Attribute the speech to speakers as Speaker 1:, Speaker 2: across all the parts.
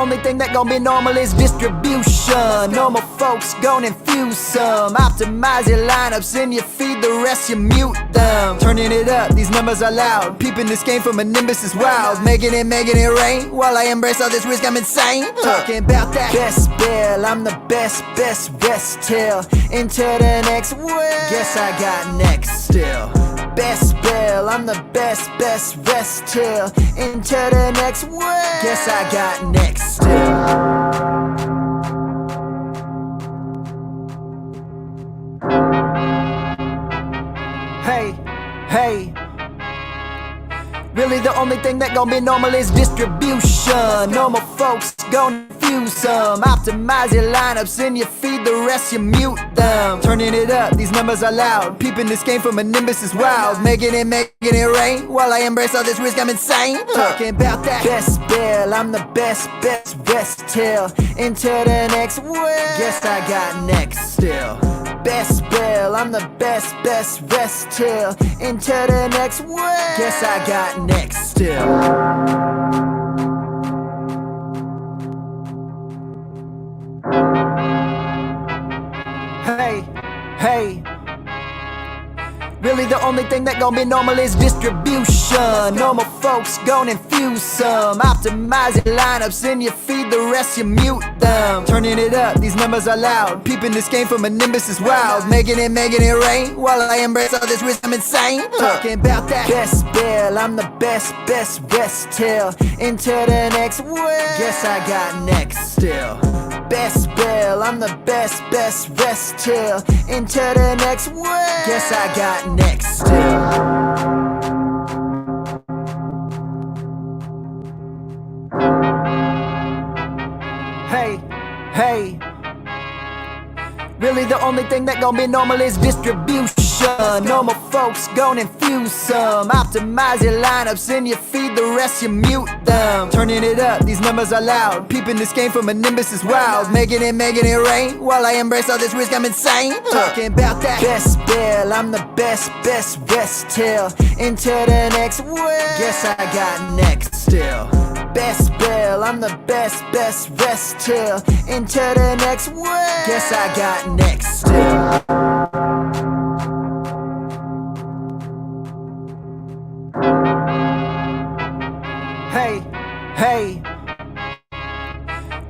Speaker 1: only thing that gon' be normal is distribution. Normal folks gon' infuse some. Optimize your lineups and you feed the rest, you mute them. Turning it up, these numbers are loud. Peeping this game from a nimbus is wild. Making it rain. While I embrace all this risk, I'm insane. Talking about that best bell, I'm the best rest till into the next world. Guess I got next still. Best bell, I'm the best rest till into the next world. Guess I got next still. Hey, really the only thing that gon' be normal is distribution. Normal folks gon' infuse some. Optimize your lineups and you feed the rest, you mute them. Turning it up, these numbers are loud. Peeping this game from a nimbus is wild. Making it rain. While I embrace all this risk, I'm insane. Talking about that best bell, I'm the best rest till into the next world. Guess I got next still. Best bell, I'm the best rest till into the next world. Guess I got next still. Hey, really the only thing that gon' be normal is distribution. Normal folks gon' infuse some. Optimize your lineups and you feed the rest, you mute them. Turning it up, these numbers are loud. Peeping this game from a nimbus is wild. Making it rain. While I embrace all this risk, I'm insane. Talking about that best bell, I'm the best rest till into the next world. Guess I got next still. Best bell, I'm the best rest till into the next world. Guess I got next still. Hey, really the only thing that gon' be normal is distribution. Normal folks gon' infuse some. Optimize your lineups and you feed the rest, you mute them. Turning it up, these numbers are loud. Peeping this game from a nimbus is wild. Making it rain. While I embrace all this risk, I'm insane. Talking about that best bell, I'm the best rest till into the next world. Guess I got next still. Best bell, I'm the best rest till into the next world. Guess I got next still. Hey,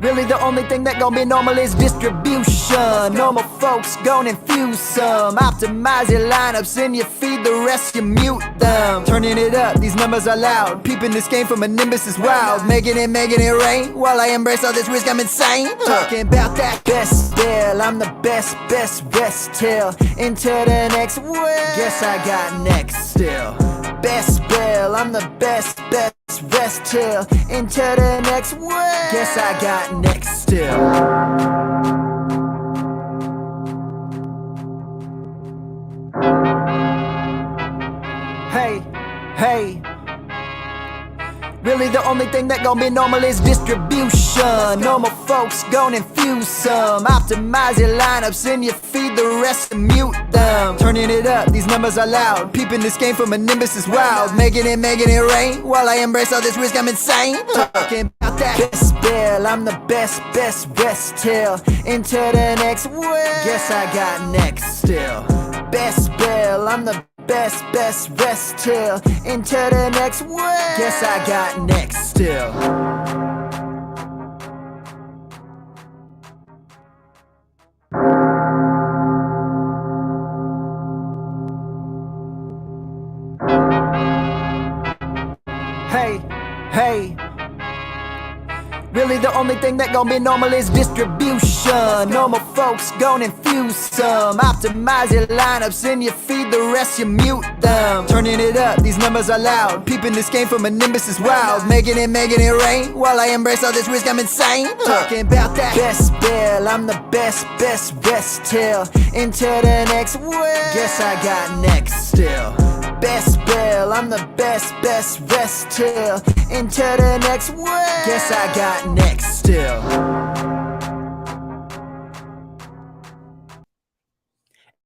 Speaker 1: really the only thing that gon' be normal is distribution. Normal folks gon' infuse some. Optimize your lineups and you feed the rest, you mute them. Turning it up, these numbers are loud. Peeping this game from a nimbus is wild. Making it rain. While I embrace all this risk, I'm insane. Talking about that best bell, I'm the best rest till into the next world. Guess I got next still. Best bell, I'm the best rest till into the next world. Guess I got next still. Hey, really the only thing that gon' be normal is distribution. Normal folks gon' infuse some. Optimize your lineups and you feed the rest, and mute them. Turning it up, these numbers are loud. Peeping this game from a nimbus is wild. Making it rain. While I embrace all this risk, I'm insane. Talking about that best bell, I'm the best rest till into the next world. Guess I got next still. Best bell, I'm the best rest till into the next world. Guess I got next still. Hey, really the only thing that gon' be normal is distribution. Normal folks gon' infuse some. Optimize your lineups and you feed the rest, you mute them. Turning it up, these numbers are loud. Peeping this game from a nimbus is wild. Making it rain. While I embrace all this risk, I'm insane. Talking about that best bell, I'm the best rest till into the next world. Guess I got next still. Best bell, I'm the best rest till into the next world. Guess I got next still.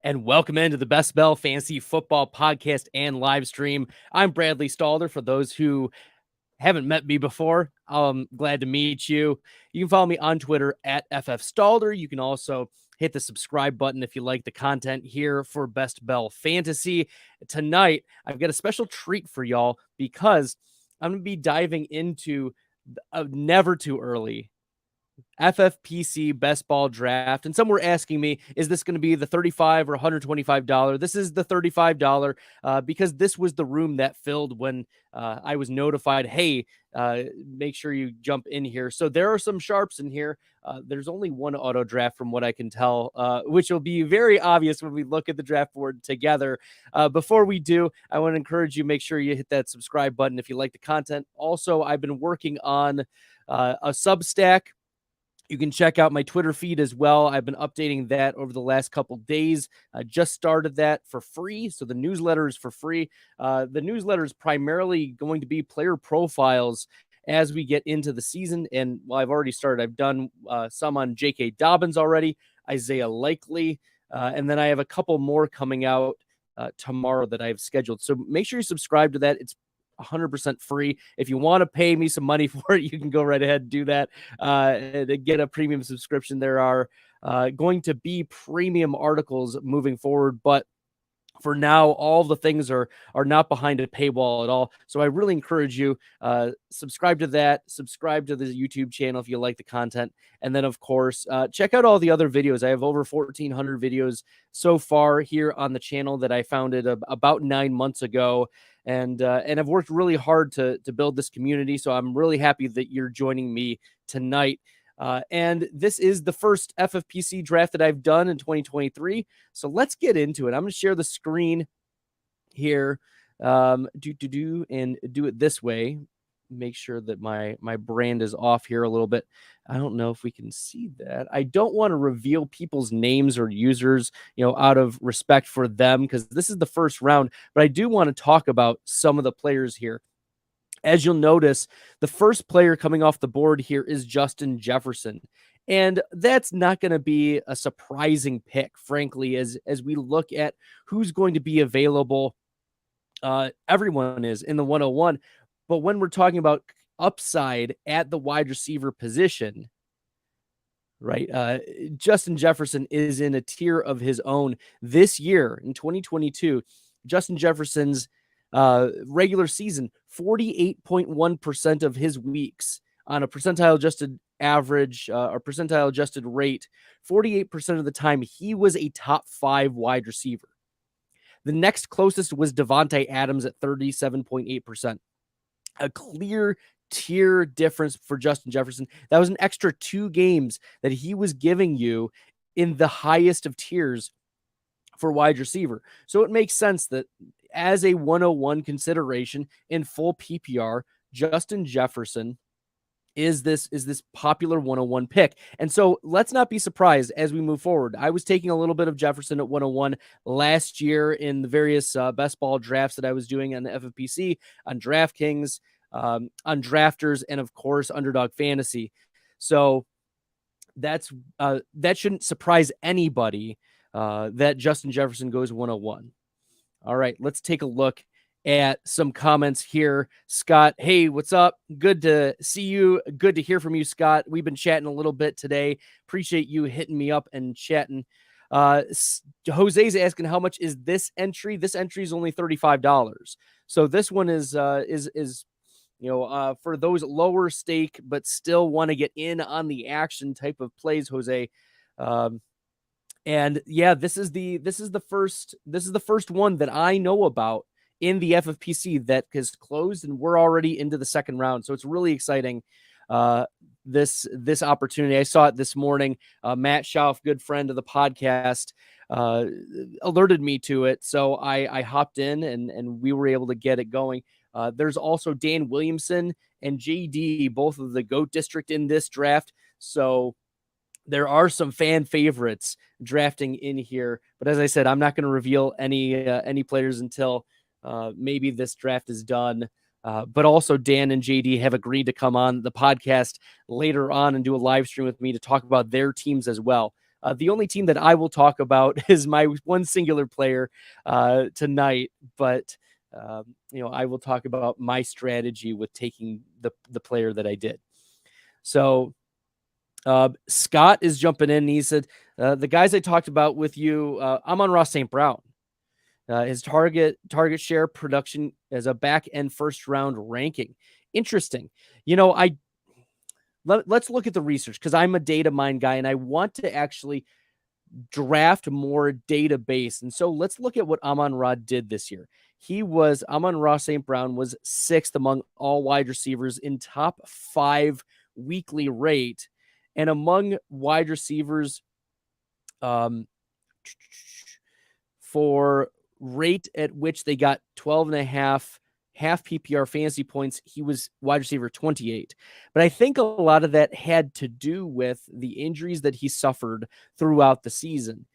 Speaker 2: And welcome into the BestBell Fantasy Football podcast and live stream. I'm Bradley Stalder. For those who haven't met me before, I'm glad to meet you. You can follow me on Twitter at FFStalder. You can also hit the subscribe button if you like the content here for BestBell Fantasy. Tonight, I've got a special treat for y'all because I'm going to be diving into a never too early FFPC Bestball draft. And some were asking me, is this going to be the $35 or $125? This is the $35 because this was the room that filled when I was notified, hey, make sure you jump in here. So there are some sharps in here. There's only one auto draft from what I can tell, which will be very obvious when we look at the draft board together. Before we do, I want to encourage you, make sure you hit that subscribe button if you like the content. Also, I've been working on a Substack. You can check out my Twitter feed as well. I've been updating that over the last couple days. I just started that for free. So the newsletter is for free. The newsletter is primarily going to be player profiles as we get into the season. And well, I've already started. I've done some on J.K. Dobbins already, Isaiah Likely, and then I have a couple more coming out tomorrow that I have scheduled. So make sure you subscribe to that. It's 100% free. If you want to pay me some money for it, you can go right ahead and do that. To get a premium subscription, there are going to be premium articles moving forward, but for now, all the things are not behind a paywall at all. So I really encourage you, subscribe to that, subscribe to the YouTube channel if you like the content. And then, of course, check out all the other videos. I have over 1,400 videos so far here on the channel that I founded about 9 months ago. And I've worked really hard to build this community. So I'm really happy that you're joining me tonight. And this is the first FFPC draft that I've done in 2023. So let's get into it. I'm going to share the screen here. And do it this way. Make sure that my brand is off here a little bit. I don't know if we can see that. I don't want to reveal people's names or users, out of respect for them, because this is the first round, but I do want to talk about some of the players here. As you'll notice, the first player coming off the board here is Justin Jefferson. And that's not going to be a surprising pick, frankly, as we look at who's going to be available. Everyone is in the 101. But when we're talking about upside at the wide receiver position, right, Justin Jefferson is in a tier of his own. This year, in 2022, Justin Jefferson's regular season, 48.1% of his weeks on a percentile adjusted average or percentile adjusted rate, 48% of the time he was a top 5 wide receiver. The next closest was Devontae Adams at 37.8%. A clear tier difference for Justin Jefferson. That was an extra 2 games that he was giving you in the highest of tiers for wide receiver. So it makes sense that as a 101 consideration in full PPR, Justin Jefferson is this popular 101 pick. And so let's not be surprised as we move forward. I was taking a little bit of Jefferson at 101 last year in the various best ball drafts that I was doing on the FFPC, on DraftKings, on Drafters, and of course Underdog Fantasy. So that shouldn't surprise anybody that Justin Jefferson goes 101. All right, let's take a look at some comments here. Scott, hey, what's up? Good to see you. Good to hear from you, Scott. We've been chatting a little bit today. Appreciate you hitting me up and chatting. Jose's asking, how much is this entry? This entry is only $35. So this one is for those lower stake but still want to get in on the action type of plays, Jose. And yeah, this is the first one that I know about in the FFPC that has closed, and we're already into the second round. So it's really exciting. This opportunity. I saw it this morning. Matt Schauf, good friend of the podcast, alerted me to it. So I hopped in and we were able to get it going. There's also Dan Williamson and JD, both of the GOAT district in this draft. So there are some fan favorites drafting in here, but as I said, I'm not going to reveal any players until maybe this draft is done. But also Dan and JD have agreed to come on the podcast later on and do a live stream with me to talk about their teams as well. The only team that I will talk about is my one singular player tonight, but I will talk about my strategy with taking the player that I did. So Scott is jumping in. He said, the guys I talked about with you, Amon-Ra St. Brown. His target share production as a back end first round ranking. Interesting. Let's look at the research, because I'm a data mine guy and I want to actually draft more database. And so let's look at what Amon-Ra did this year. Amon-Ra St. Brown was 6th among all wide receivers in top 5 weekly rate. And among wide receivers, for rate at which they got 12.5 half PPR fantasy points, he was wide receiver 28. But I think a lot of that had to do with the injuries that he suffered throughout the season.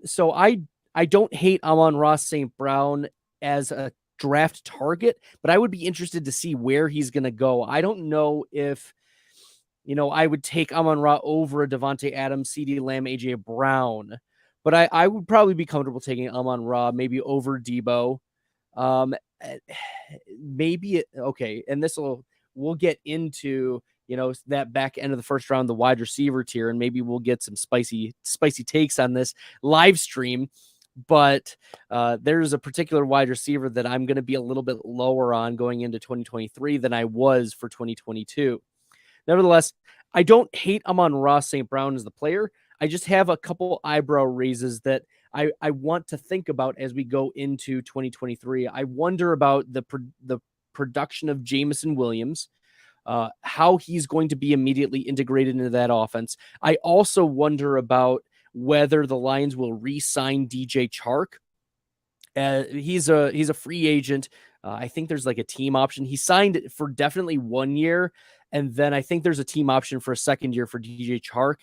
Speaker 2: So I don't hate Amon-Ra St. Brown as a draft target, but I would be interested to see where he's going to go. I don't know if, I would take Amon-Ra over a Devontae Adams, CeeDee Lamb, AJ Brown, but I would probably be comfortable taking Amon-Ra maybe over Debo. Okay. And we'll get into, that back end of the first round, the wide receiver tier, and maybe we'll get some spicy takes on this live stream. But there's a particular wide receiver that I'm going to be a little bit lower on going into 2023 than I was for 2022. Nevertheless, I don't hate Amon-Ra St. Brown as the player. I just have a couple eyebrow raises that I want to think about as we go into 2023. I wonder about the production of Jameson Williams, how he's going to be immediately integrated into that offense. I also wonder about whether the Lions will re-sign DJ Chark. He's a free agent. I think there's like a team option. He signed for definitely 1 year, and then I think there's a team option for a second year for DJ Chark.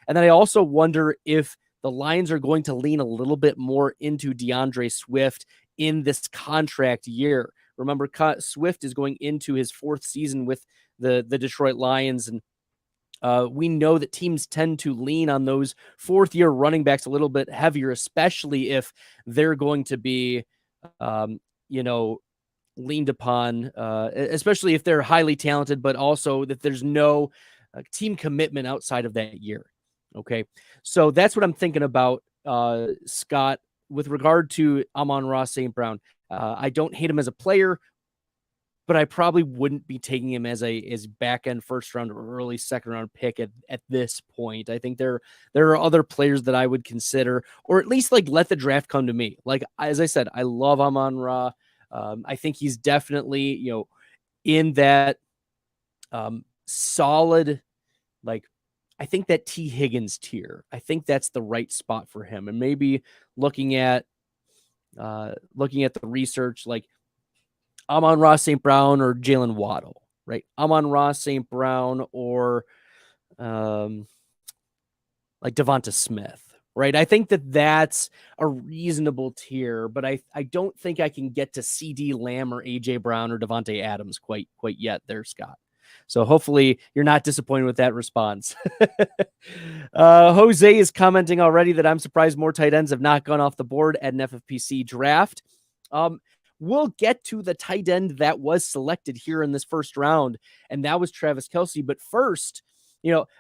Speaker 2: And then I also wonder if the Lions are going to lean a little bit more into DeAndre Swift in this contract year. Remember, Swift is going into his 4th season with the Detroit Lions, and we know that teams tend to lean on those 4th-year running backs a little bit heavier, especially if they're going to be, leaned upon, especially if they're highly talented, but also that there's no team commitment outside of that year. Okay, so that's what I'm thinking about, Scott, with regard to Amon-Ra St. Brown. I don't hate him as a player, but I probably wouldn't be taking him as back end first round or early second round pick at this point. I think there are other players that I would consider, or at least like let the draft come to me. Like, as I said, I love Amon-Ra. I think he's definitely, in that solid, like, I think that T. Higgins tier. I think that's the right spot for him. And maybe looking at the research, like Amon-Ra St. Brown or Jalen Waddle, right? Amon-Ra St. Brown or like Devonta Smith, right? I think that that's a reasonable tier, but I don't think I can get to CeeDee Lamb or AJ Brown or Devontae Adams quite yet there, Scott. So hopefully you're not disappointed with that response. Jose is commenting already that I'm surprised more tight ends have not gone off the board at an FFPC draft. We'll get to the tight end that was selected here in this first round, and that was Travis Kelce. But first,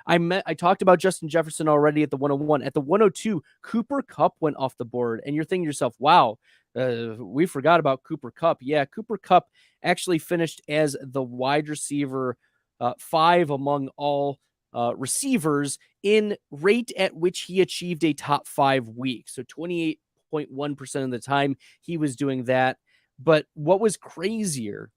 Speaker 2: I talked about Justin Jefferson already at the 101. At the 102, Cooper Kupp went off the board, and you're thinking to yourself, wow, we forgot about Cooper Kupp. Yeah, Cooper Kupp actually finished as the wide receiver 5 among all receivers in rate at which he achieved a top 5 week. So 28.1% of the time he was doing that. But what was crazier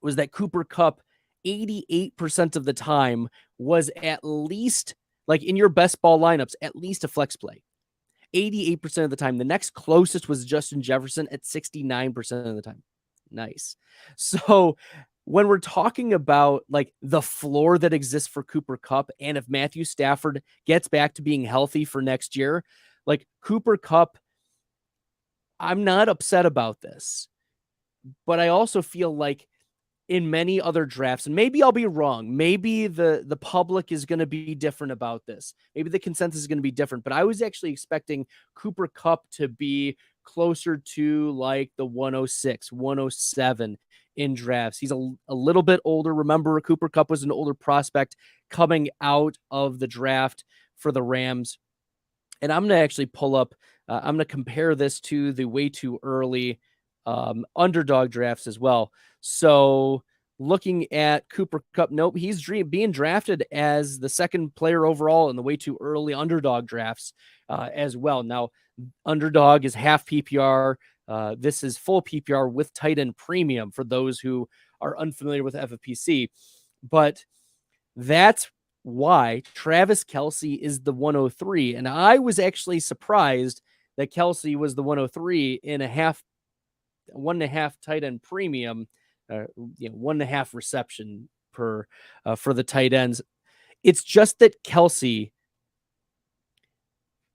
Speaker 2: was that Cooper Kupp, 88% of the time, was at least, like in your best ball lineups, at least a flex play. 88% of the time. The next closest was Justin Jefferson at 69% of the time. Nice. So when we're talking about like the floor that exists for Cooper Kupp, and if Matthew Stafford gets back to being healthy for next year, like Cooper Kupp, I'm not upset about this, but I also feel like in many other drafts, and maybe I'll be wrong, maybe the public is going to be different about this. Maybe the consensus is going to be different, but I was actually expecting Cooper Kupp to be closer to like the 106, 107 in drafts. He's a little bit older. Remember, Cooper Kupp was an older prospect coming out of the draft for the Rams. And I'm going to actually pull up, I'm going to compare this to the way too early underdog drafts as well. So looking at Cooper Kupp, nope, he's being drafted as the second player overall in the way too early underdog drafts as well. Now, underdog is half PPR. This is full PPR with tight end premium for those who are unfamiliar with FFPC. But that's why Travis Kelce is the 103. And I was actually surprised that Kelce was the 103 in a 1.5 tight end premium, 1.5 reception per for the tight ends. It's just that Kelce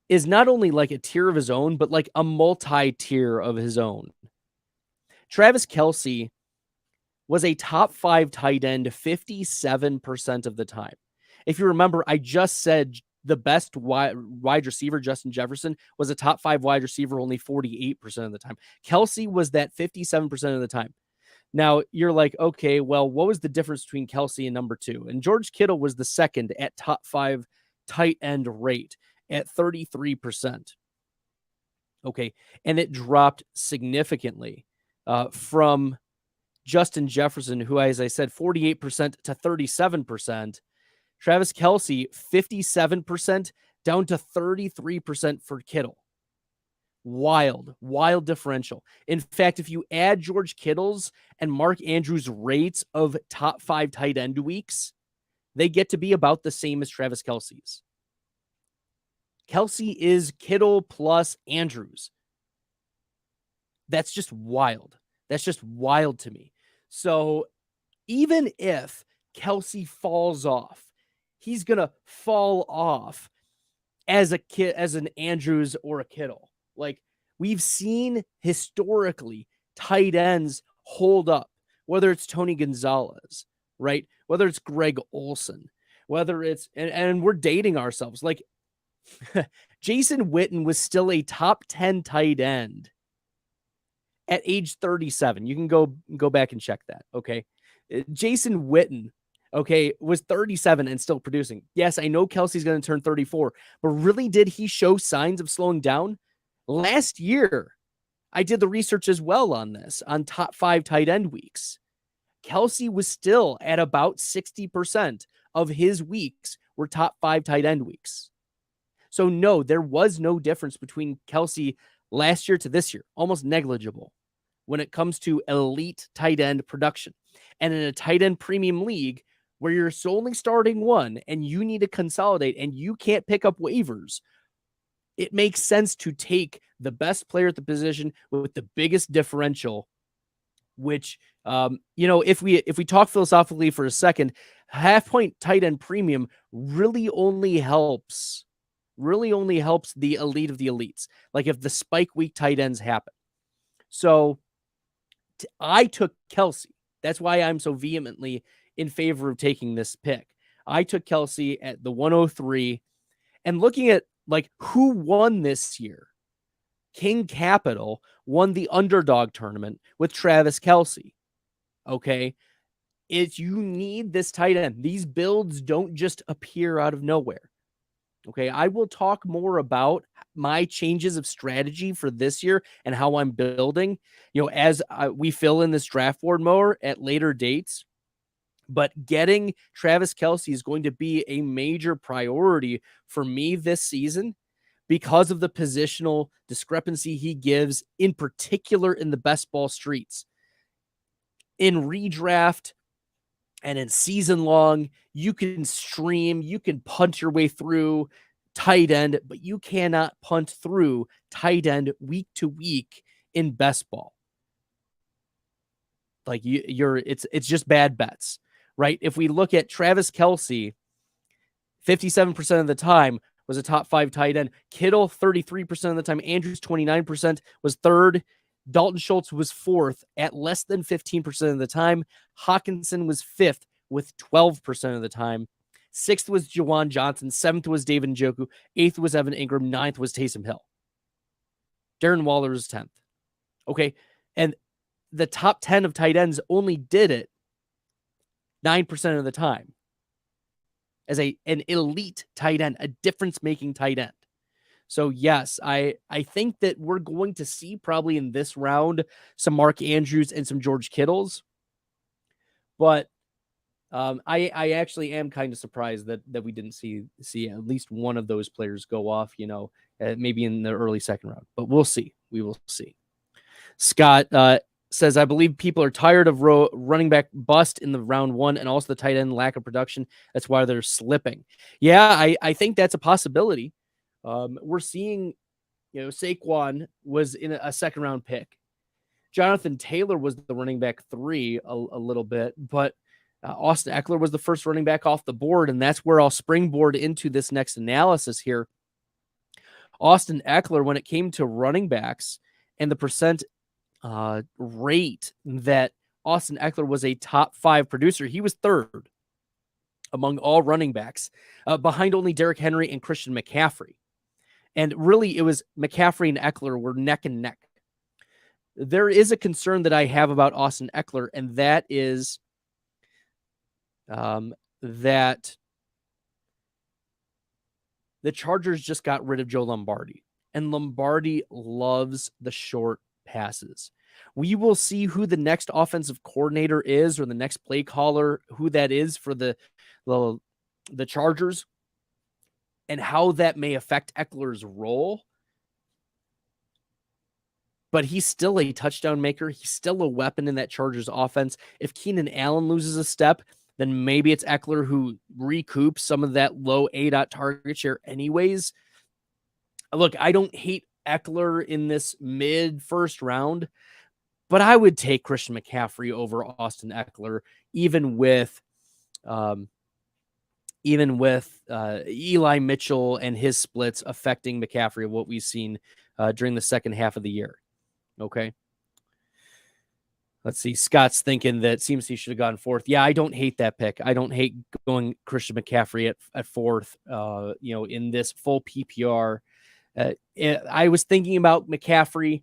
Speaker 2: is not only like a tier of his own, but like a multi-tier of his own. Travis Kelce was a top 5 tight end 57% of the time. If you remember, I just said the best wide receiver, Justin Jefferson, was a top 5 wide receiver only 48% of the time. Kelce was that 57% of the time. Now, you're like, okay, well, what was the difference between Kelce and number 2? And George Kittle was the second at top 5 tight end rate at 33%. Okay, and it dropped significantly from Justin Jefferson, who, as I said, 48% to 37%. Travis Kelce, 57% down to 33% for Kittle. Wild differential. In fact, if you add George Kittle's and Mark Andrews' rates of top 5 tight end weeks, they get to be about the same as Travis Kelce's. Kelce is Kittle plus Andrews. That's just wild. That's just wild to me. So even if Kelce falls off, he's going to fall off as an Andrews or a Kittle. Like, we've seen historically tight ends hold up, whether it's Tony Gonzalez, right? Whether it's Greg Olsen, whether it's, and we're dating ourselves. Like, Jason Witten was still a top 10 tight end at age 37. You can go back and check that. Okay. Jason Witten, okay, was 37 and still producing. Yes, I know Kelce's going to turn 34, but really, did he show signs of slowing down? Last year, I did the research as well on this, on top 5 tight end weeks. Kelce was still at about 60% of his weeks were top 5 tight end weeks. So no, there was no difference between Kelce last year to this year, almost negligible when it comes to elite tight end production. And in a tight end premium league where you're solely starting one and you need to consolidate and you can't pick up waivers, it makes sense to take the best player at the position with the biggest differential, which, if we talk philosophically for a second, half-point tight end premium really only helps the elite of the elites. Like if the spike week tight ends happen. So I took Kelce. That's why I'm so vehemently in favor of taking this pick. I took Kelce at the 103, and looking at like who won this year, King Capital won the underdog tournament with Travis Kelce. Okay. You need this tight end. These builds don't just appear out of nowhere. Okay. I will talk more about my changes of strategy for this year and how I'm building, as we fill in this draft board more at later dates. But getting Travis Kelce is going to be a major priority for me this season because of the positional discrepancy he gives, in particular in the best ball streets. In redraft and in season long, you can stream, you can punt your way through tight end, but you cannot punt through tight end week to week in best ball. Like it's just bad bets. Right? If we look at Travis Kelce, 57% of the time was a top 5 tight end. Kittle, 33% of the time. Andrews, 29%, was third. Dalton Schultz was fourth at less than 15% of the time. Hawkinson was fifth with 12% of the time. Sixth was Juwan Johnson. Seventh was David Njoku. Eighth was Evan Ingram. Ninth was Taysom Hill. Darren Waller is 10th. Okay. And the top 10 of tight ends only did it 9% of the time as an elite tight end, a difference-making tight end. So yes, I think that we're going to see probably in this round some Mark Andrews and some George Kittles. But I actually am kind of surprised that we didn't see at least one of those players go off, maybe in the early second round. But we'll see. We will see. Scott says, I believe people are tired of running back bust in the round one and also the tight end lack of production. That's why they're slipping. Yeah, I think that's a possibility. We're seeing, Saquon was in a second round pick. Jonathan Taylor was the running back 3 a little bit, but Austin Eckler was the first running back off the board, and that's where I'll springboard into this next analysis here. Austin Eckler, when it came to running backs and the percent rate that Austin Eckler was a top 5 producer, he was 3rd among all running backs, behind only Derrick Henry and Christian McCaffrey. And really, it was McCaffrey and Eckler were neck and neck. There is a concern that I have about Austin Eckler, and that is that the Chargers just got rid of Joe Lombardi, and Lombardi loves the short passes. We will see who the next offensive coordinator is, or the next play caller, who that is for the Chargers, and how that may affect Eckler's role. But he's still a touchdown maker. He's still a weapon in that Chargers offense. If Keenan Allen loses a step, then maybe it's Eckler who recoups some of that low A.dot target share anyways. Look, I don't hate Eckler in this mid-first round, but I would take Christian McCaffrey over Austin Eckler, even with Eli Mitchell and his splits affecting McCaffrey of what we've seen during the second half of the year. Okay. Let's see. Scott's thinking that CMC should have gone 4th. Yeah, I don't hate that pick. I don't hate going Christian McCaffrey at 4th, in this full PPR. I was thinking about McCaffrey,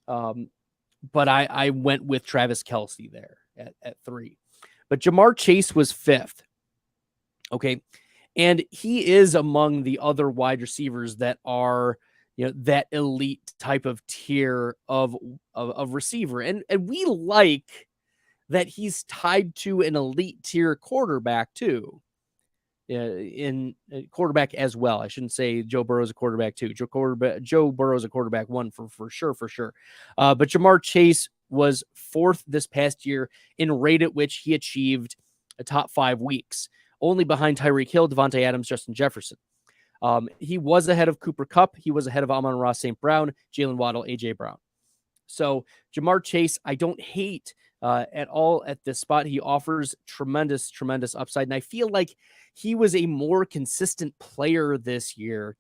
Speaker 2: but I went with Travis Kelce there at 3. But Jamar Chase was 5th. Okay. And he is among the other wide receivers that are, that elite type of tier of receiver. And we like that he's tied to an elite tier quarterback too. In quarterback as well. I shouldn't say Joe Burrow's a quarterback too. Joe Burrow's a quarterback 1 for sure. But Jamar Chase was 4th this past year in rate at which he achieved a top 5 weeks, only behind Tyreek Hill, Devontae Adams, Justin Jefferson. He was ahead of Cooper Kupp. He was ahead of Amon-Ra St. Brown, Jalen Waddle, A.J. Brown. So Jamar Chase, I don't hate at all at this spot. He offers tremendous upside. And I feel like he was a more consistent player this year.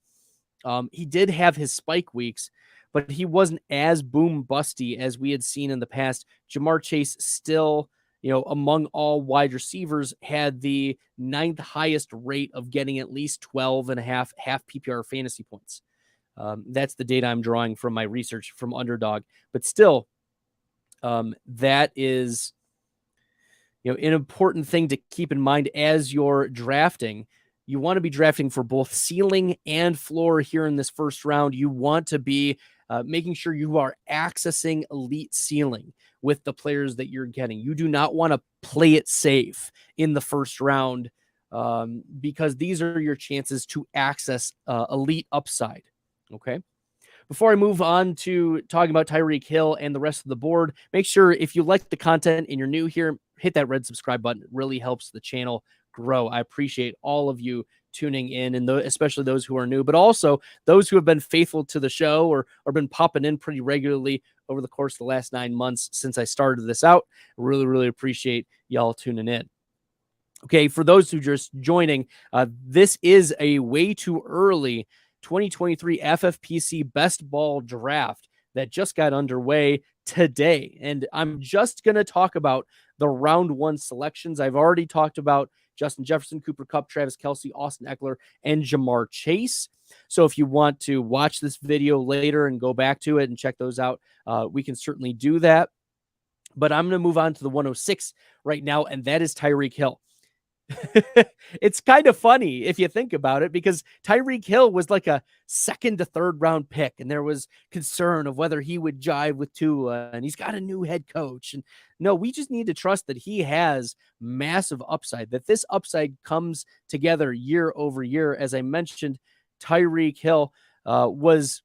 Speaker 2: He did have his spike weeks, but he wasn't as boom busty as we had seen in the past. Jamar Chase still, among all wide receivers, had the 9th highest rate of getting at least 12.5 half PPR fantasy points. That's the data I'm drawing from my research from Underdog. But still, that is, an important thing to keep in mind as you're drafting. You want to be drafting for both ceiling and floor here in this first round. You want to be making sure you are accessing elite ceiling with the players that you're getting. You do not want to play it safe in the first round because these are your chances to access elite upside. Okay. Before I move on to talking about Tyreek Hill and the rest of the board, make sure if you like the content and you're new here, hit that red subscribe button. It really helps the channel grow. I appreciate all of you tuning in, and especially those who are new, but also those who have been faithful to the show or been popping in pretty regularly over the course of the last 9 months since I started this out. Really appreciate y'all tuning in. Okay, for those who are just joining, this is a way too early 2023 FFPC Bestball draft that just got underway today. And I'm just going to talk about the round 1 selections. I've already talked about Justin Jefferson, Cooper Kupp, Travis Kelce, Austin Eckler, and Jamar Chase. So if you want to watch this video later and go back to it and check those out, we can certainly do that. But I'm going to move on to the 106 right now, and that is Tyreek Hill. It's kind of funny if you think about it, because Tyreek Hill was like a second to third round pick, and there was concern of whether he would jive with Tua, and he's got a new head coach. And no, we just need to trust that he has massive upside, that this upside comes together year over year. As I mentioned, Tyreek Hill was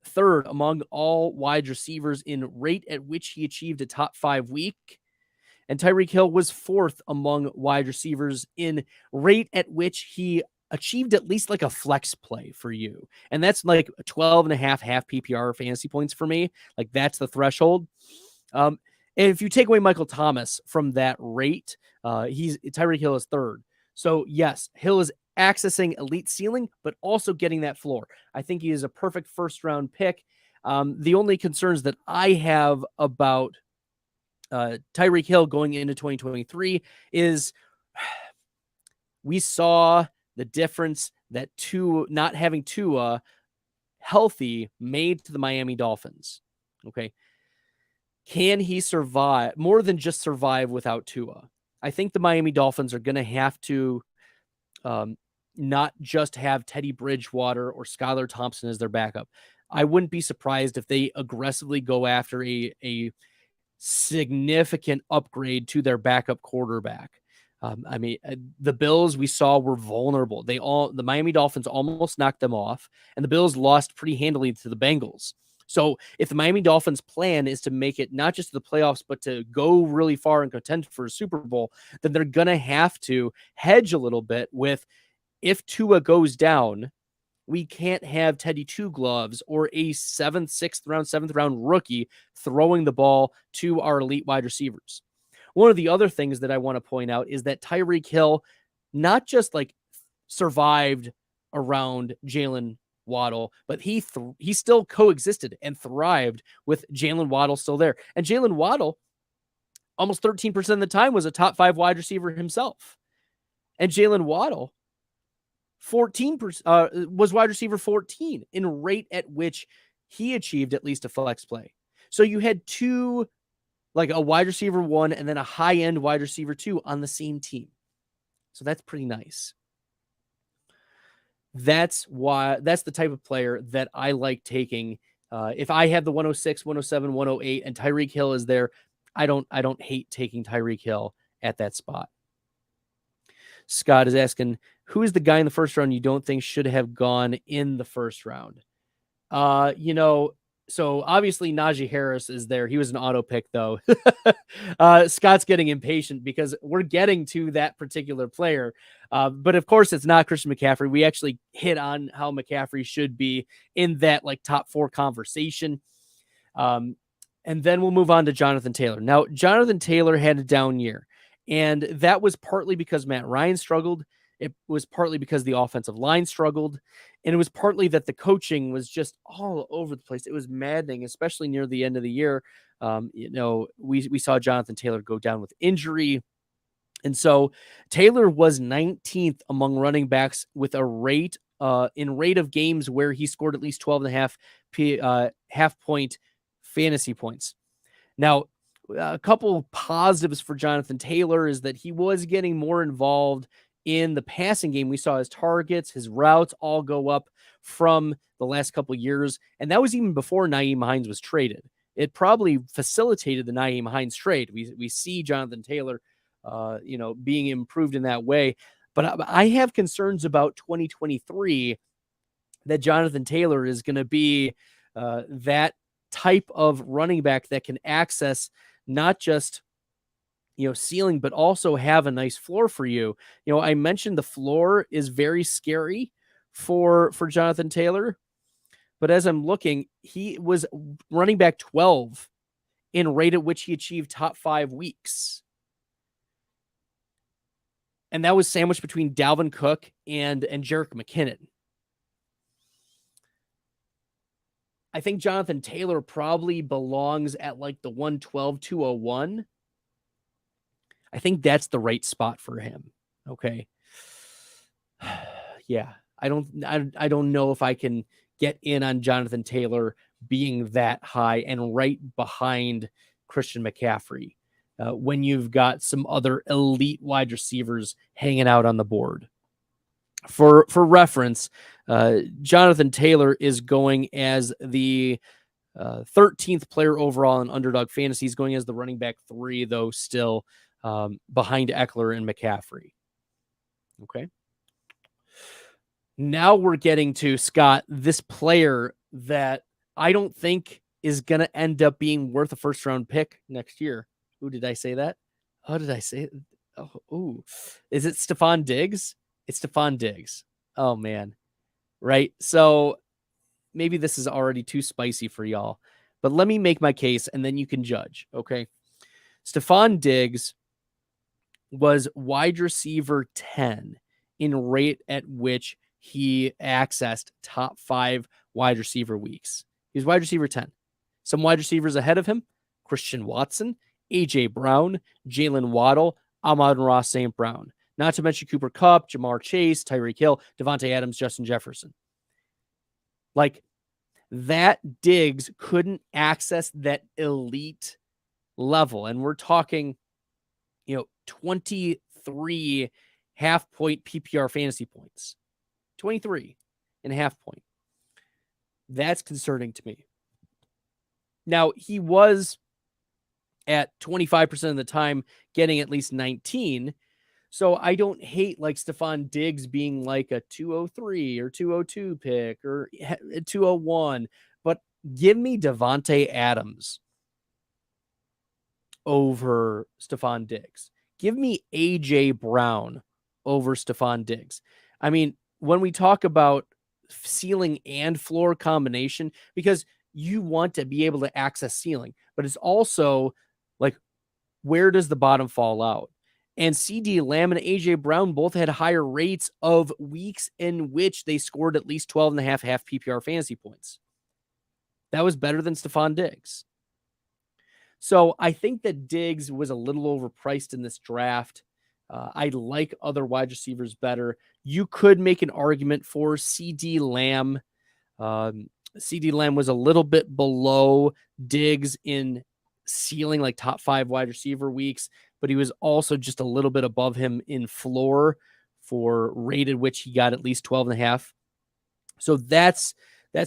Speaker 2: third among all wide receivers in rate at which he achieved a top 5 week. And Tyreek Hill was fourth among wide receivers in rate at which he achieved at least like a flex play for you. And that's like 12 and a half PPR fantasy points for me. Like that's the threshold. And if you take away Michael Thomas from that rate, Tyreek Hill is third. So yes, Hill is accessing elite ceiling, but also getting that floor. I think he is a perfect first round pick. The only concerns that I have about Tyreek Hill going into 2023 is we saw the difference that not having Tua healthy made to the Miami Dolphins. Okay. Can he survive more than just survive without Tua? I think the Miami Dolphins are going to have to not just have Teddy Bridgewater or Skylar Thompson as their backup. I wouldn't be surprised if they aggressively go after a significant upgrade to their backup quarterback. I mean, the Bills we saw were vulnerable. The Miami Dolphins almost knocked them off, and the Bills lost pretty handily to the Bengals. So if the Miami Dolphins plan is to make it not just to the playoffs, but to go really far and contend for a Super Bowl, then they're going to have to hedge a little bit with, if Tua goes down, we can't have Teddy Two Gloves or a seventh round rookie throwing the ball to our elite wide receivers. One of the other things that I want to point out is that Tyreek Hill not just like survived around Jalen Waddle, but he still coexisted and thrived with Jalen Waddle still there. And Jalen Waddle, almost 13% of the time, was a top 5 wide receiver himself. And Jalen Waddle, 14% was wide receiver 14 in rate at which he achieved at least a flex play. So you had two, like a wide receiver 1 and then a high end wide receiver 2 on the same team. So that's pretty nice. That's the type of player that I like taking. If I have the 106, 107, 108, and Tyreek Hill is there, I don't hate taking Tyreek Hill at that spot. Scott is asking, who is the guy in the first round you don't think should have gone in the first round? So obviously Najee Harris is there. He was an auto pick though. Scott's getting impatient because we're getting to that particular player. But of course it's not Christian McCaffrey. We actually hit on how McCaffrey should be in that like top 4 conversation. And then we'll move on to Jonathan Taylor. Now, Jonathan Taylor had a down year, and that was partly because Matt Ryan struggled. It was partly because the offensive line struggled, and it was partly that the coaching was just all over the place. It was maddening, especially near the end of the year. We saw Jonathan Taylor go down with injury. And so Taylor was 19th among running backs with a rate in rate of games where he scored at least 12 and a half point fantasy points. Now, a couple positives for Jonathan Taylor is that he was getting more involved in the passing game. We saw his targets, his routes all go up from the last couple of years. And that was even before Nyheim Hines was traded. It probably facilitated the Nyheim Hines trade. We see Jonathan Taylor, being improved in that way. But I have concerns about 2023 that Jonathan Taylor is going to be that type of running back that can access not just ceiling, but also have a nice floor for you. I mentioned the floor is very scary for Jonathan Taylor, but as I'm looking, he was running back 12 in rate at which he achieved top 5 weeks. And that was sandwiched between Dalvin Cook and Jerick McKinnon. I think Jonathan Taylor probably belongs at like the 112, 201. I think that's the right spot for him. Okay. Yeah. I don't know if I can get in on Jonathan Taylor being that high and right behind Christian McCaffrey when you've got some other elite wide receivers hanging out on the board. For reference, Jonathan Taylor is going as the 13th player overall in Underdog Fantasy. He's going as the running back 3, though still behind Eckler and McCaffrey. Okay. Now we're getting to, Scott, this player that I don't think is going to end up being worth a first-round pick next year. Who did I say that? How did I say it? Oh, is it Stephon Diggs? It's Stephon Diggs. Oh, man. Right? So maybe this is already too spicy for y'all, but let me make my case and then you can judge, okay? Stephon Diggs was wide receiver 10 in rate at which he accessed top 5 wide receiver weeks. He was wide receiver 10. Some wide receivers ahead of him: Christian Watson, A.J. Brown, Jalen Waddle, Amon-Ra St. Brown. Not to mention Cooper Kupp, Jamar Chase, Tyreek Hill, Devontae Adams, Justin Jefferson. Like, that Diggs couldn't access that elite level. And we're talking, 23 half-point PPR fantasy points. 23 and a half point. That's concerning to me. Now, he was at 25% of the time getting at least 19. So I don't hate like Stephon Diggs being like a 203 or 202 pick or 201, but give me Devontae Adams over Stephon Diggs. Give me A.J. Brown over Stephon Diggs. I mean, when we talk about ceiling and floor combination, because you want to be able to access ceiling, but it's also like, where does the bottom fall out? And CD Lamb and A.J. Brown both had higher rates of weeks in which they scored at least 12.5 half PPR fantasy points. That was better than Stephon Diggs. So I think that Diggs was a little overpriced in this draft. I like other wide receivers better. You could make an argument for CD Lamb. CD Lamb was a little bit below Diggs in ceiling, like top 5 wide receiver weeks, but he was also just a little bit above him in floor for rated, which he got at least 12.5. So that's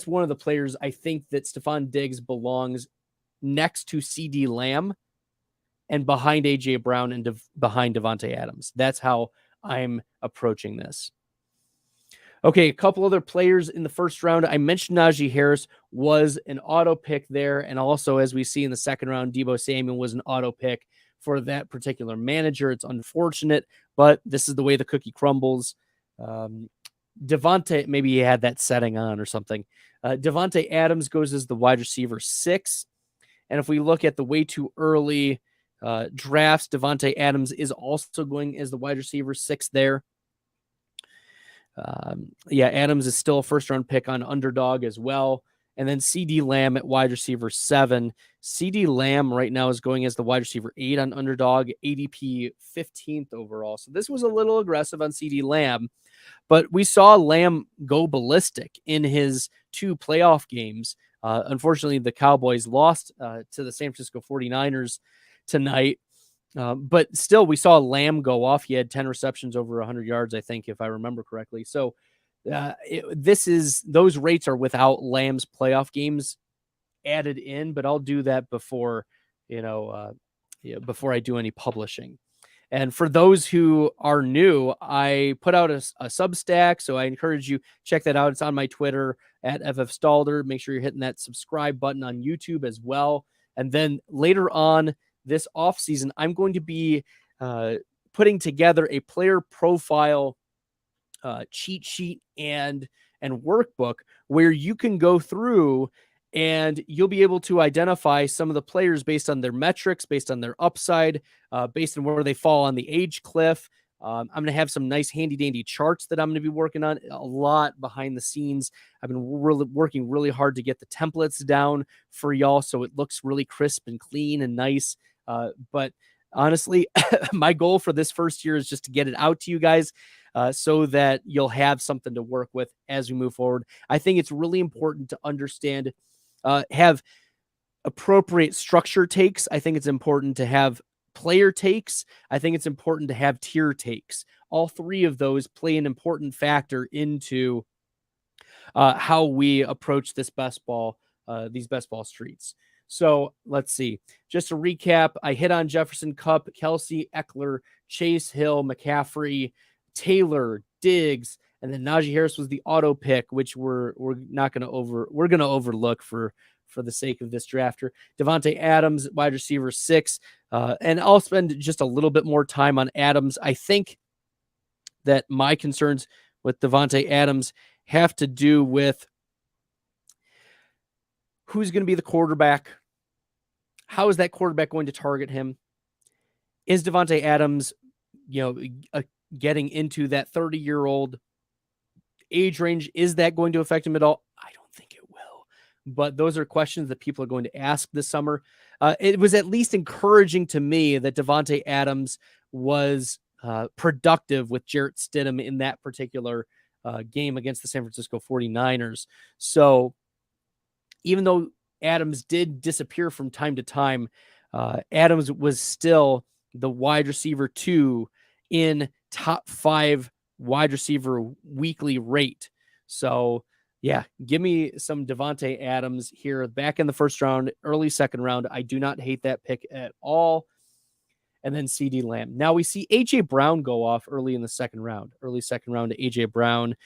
Speaker 2: one of the players I think that Stephon Diggs belongs next to CD Lamb and behind A.J. Brown and behind Devontae Adams. That's how I'm approaching this. Okay, a couple other players in the first round. I mentioned Najee Harris was an auto pick there. And also, as we see in the second round, Deebo Samuel was an auto pick for that particular manager. It's unfortunate, but this is the way the cookie crumbles. Devontae, maybe he had that setting on or something. Devontae Adams goes as the wide receiver 6. And if we look at the way too early drafts, Devontae Adams is also going as the wide receiver 6 there. Adams is still a first-round pick on Underdog as well. And then CD Lamb at wide receiver 7. CD Lamb right now is going as the wide receiver 8 on Underdog, ADP 15th overall. So this was a little aggressive on CD Lamb, but we saw Lamb go ballistic in his 2 playoff games. Unfortunately, the Cowboys lost to the San Francisco 49ers tonight. But still, we saw Lamb go off. He had 10 receptions over 100 yards, I think, if I remember correctly. So those rates are without Lamb's playoff games added in, but I'll do that before I do any publishing. And for those who are new, I put out a Substack, so I encourage you check that out. It's on my Twitter at FFStalder. Make sure you're hitting that subscribe button on YouTube as well. And then later on this offseason, I'm going to be putting together a player profile cheat sheet and workbook where you can go through and you'll be able to identify some of the players based on their metrics, based on their upside, based on where they fall on the age cliff. I'm going to have some nice handy dandy charts that I'm going to be working on a lot behind the scenes. I've been working really hard to get the templates down for y'all so it looks really crisp and clean and nice. But honestly, my goal for this first year is just to get it out to you guys. so that you'll have something to work with as we move forward. I think it's really important to understand, have appropriate structure takes. I think it's important to have player takes. I think it's important to have tier takes. All three of those play an important factor into how we approach this best ball, these best ball streets. So let's see. Just to recap, I hit on Jefferson, Kupp, Kelsey, Eckler, Chase, Hill, McCaffrey, Taylor, Diggs, and then Najee Harris was the auto pick, which we're not going to overlook for the sake of this drafter. Devontae Adams, wide receiver 6, and I'll spend just a little bit more time on Adams. I think that my concerns with Devontae Adams have to do with who's going to be the quarterback. How is that quarterback going to target him? Is Devontae Adams, getting into that 30-year-old age range? Is that going to affect him at all? I don't think it will. But those are questions that people are going to ask this summer. It was at least encouraging to me that Devontae Adams was productive with Jarrett Stidham in that particular game against the San Francisco 49ers. So even though Adams did disappear from time to time, Adams was still the wide receiver 2 in top 5 wide receiver weekly rate. So yeah, give me some Devontae Adams here back in the first round, early second round. I do not hate that pick at all. And then CD Lamb. Now we see AJ Brown go off early in the second round, to AJ Brown.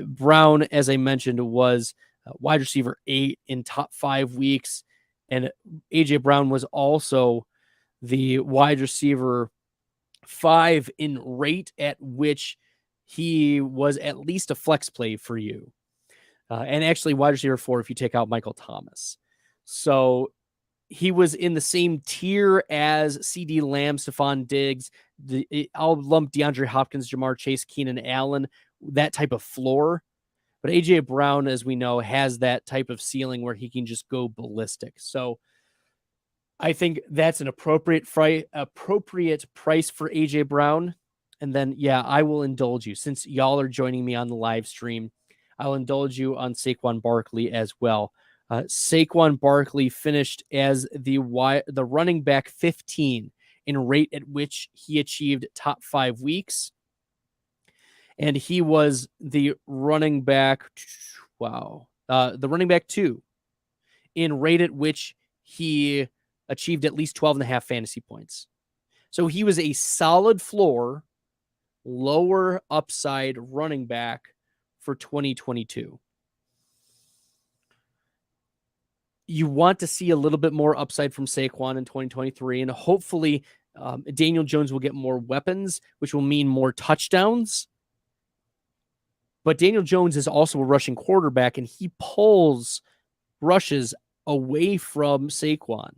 Speaker 2: Brown, as I mentioned, was wide receiver 8 in top 5 weeks. And AJ Brown was also the wide receiver 5 in rate at which he was at least a flex play for you. And actually wide receiver 4 if you take out Michael Thomas. So he was in the same tier as CD Lamb, Stephon Diggs. I'll lump DeAndre Hopkins, Jamar Chase, Keenan Allen, that type of floor. But AJ Brown, as we know, has that type of ceiling where he can just go ballistic. So I think that's an appropriate price for AJ Brown. And then, yeah, I will indulge you. Since y'all are joining me on the live stream, I'll indulge you on Saquon Barkley as well. Saquon Barkley finished as the running back 15 in rate at which he achieved top 5 weeks. And he was the running back, the running back 2 in rate at which he achieved at least 12.5 fantasy points. So he was a solid floor, lower upside running back for 2022. You want to see a little bit more upside from Saquon in 2023, and hopefully Daniel Jones will get more weapons, which will mean more touchdowns. But Daniel Jones is also a rushing quarterback, and he pulls rushes away from Saquon.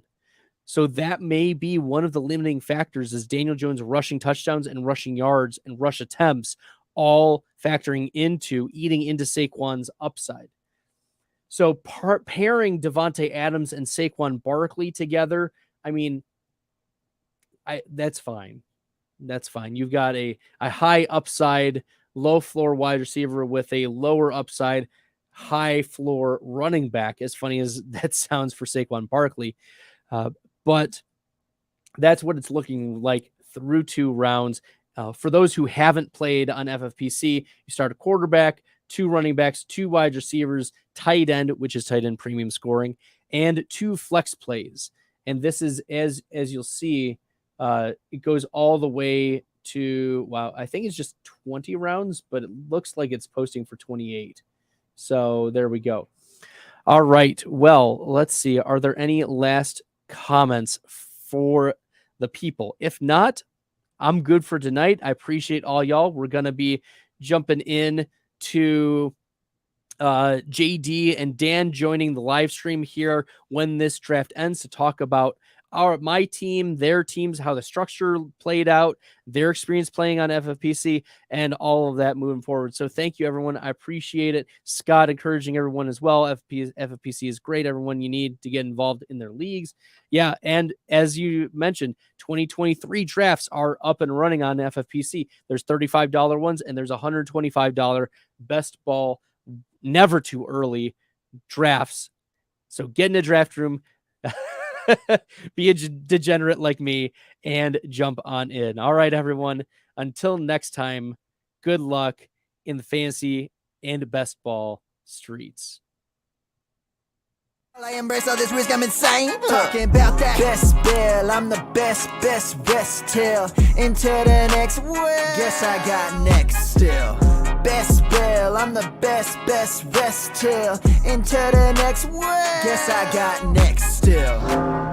Speaker 2: So that may be one of the limiting factors, is Daniel Jones rushing touchdowns and rushing yards and rush attempts, all factoring into eating into Saquon's upside. So pairing Devontae Adams and Saquon Barkley together, I mean, that's fine. That's fine. You've got a high upside, low floor wide receiver with a lower upside, high floor running back, as funny as that sounds for Saquon Barkley. But that's what it's looking like through 2 rounds. For those who haven't played on FFPC, you start a quarterback, 2 running backs, 2 wide receivers, tight end, which is tight end premium scoring, and 2 flex plays. And this is, as you'll see, it goes all the way to, I think it's just 20 rounds, but it looks like it's posting for 28. So there we go. All right. Well, let's see. Are there any last comments for the people? If not, I'm good for tonight. I appreciate all y'all. We're going to be jumping in to JD and Dan joining the live stream here when this draft ends to talk about my team, their teams, how the structure played out, their experience playing on FFPC, and all of that moving forward. So thank you, everyone. I appreciate it. Scott encouraging everyone as well. FFPC is great. Everyone you need to get involved in their leagues. Yeah, and as you mentioned, 2023 drafts are up and running on FFPC. There's $35 ones, and there's $125 best ball, never too early drafts. So get in a draft room, be a degenerate like me, and jump on in. All right, everyone. Until next time, good luck in the fantasy and best ball streets.
Speaker 1: I embrace all this risk, I'm insane. Talking about that best bell, I'm the best till into the next world. Guess I got next still. Best bell, I'm the best till into the next world. Guess I got next still.